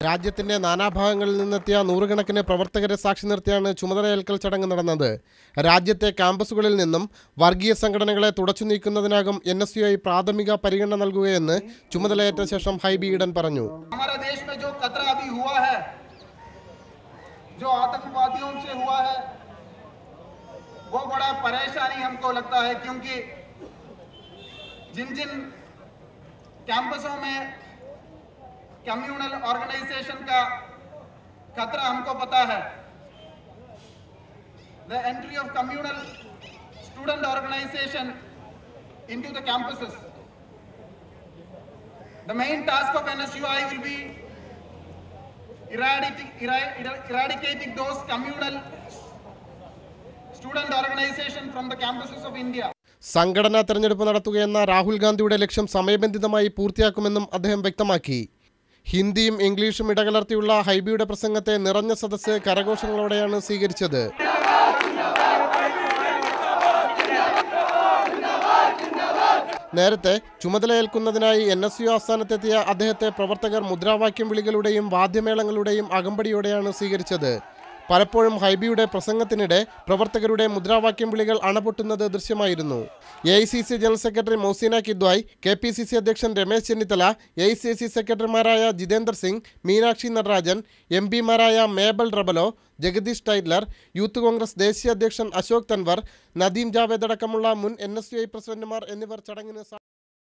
രാജ്യത്തിന്റെ നാനാഭാഗങ്ങളിൽ നിന്നെത്തിയ നൂറുകണക്കിന് പ്രവർത്തകരെ സാക്ഷി നിർത്തിയാണ് ചുമതലയേൽക്കൽ ചടങ്ങ് നടന്നത്. രാജ്യത്തെ ക്യാമ്പസുകളിൽ നിന്നും വർഗീയ സംഘടനകളെ തുടച്ചു നീക്കുന്നതിനാകും NSUI പ്രാഥമിക പരിഗണന നൽകുകയെന്ന് ചുമതലയേറ്റ ശേഷം ഹൈബി ഈഡൻ പറഞ്ഞു. वो बड़ा परेशानी हमको लगता है, क्योंकि जिन जिन कैंपसों में कम्युनल ऑर्गेनाइजेशन का खतरा हमको पता है, the entry of communal student organization into the campuses, the main task of NSUI will be eradicating those communal student organization from the campuses of India. സംഘടനാ തെരഞ്ഞെടുപ്പ് നടത്തുകയെന്ന രാഹുൽ ഗാന്ധിയുടെ ലക്ഷ്യം സമയബന്ധിതമായി പൂർത്തിയാക്കുമെന്നും അദ്ദേഹം വ്യക്തമാക്കി. ഹിന്ദിയും ഇംഗ്ലീഷും ഇടകലർത്തിയുള്ള ഹൈബിയുടെ പ്രസംഗത്തെ നിറഞ്ഞ സദസ്സ് കരഘോഷങ്ങളോടെയാണ് സ്വീകരിച്ചത്. നേരത്തെ ചുമതലയേൽക്കുന്നതിനായി NSU ആസ്ഥാനത്തെത്തിയ അദ്ദേഹത്തെ പ്രവർത്തകർ മുദ്രാവാക്യം വിളികളുടെയും വാദ്യമേളങ്ങളുടെയും അകമ്പടിയോടെയാണ് സ്വീകരിച്ചത്. പലപ്പോഴും ഹൈബിയുടെ പ്രസംഗത്തിനിടെ പ്രവർത്തകരുടെ മുദ്രാവാക്യം വിളികൾ അണപൊട്ടുന്നത് ദൃശ്യമായിരുന്നു. AICC general secretary Mohsina Kidwai, KPCC അധ്യക്ഷൻ രമേശ് ചെന്നിത്തല, AICC സെക്രട്ടറിമാരായ ജിതേന്ദർ സിംഗ്, മീനാക്ഷി നടരാജൻ, MP മാരായ മേബൽ റബലോ, ജഗദീഷ് ടൈറ്റ്ലർ, യൂത്ത് കോൺഗ്രസ് ദേശീയ അധ്യക്ഷൻ അശോക് തൻവർ, നദീം ജാവേദ് അടക്കമുള്ള മുൻ NSUI പ്രസിഡന്റുമാർ എന്നിവർ ചടങ്ങിന്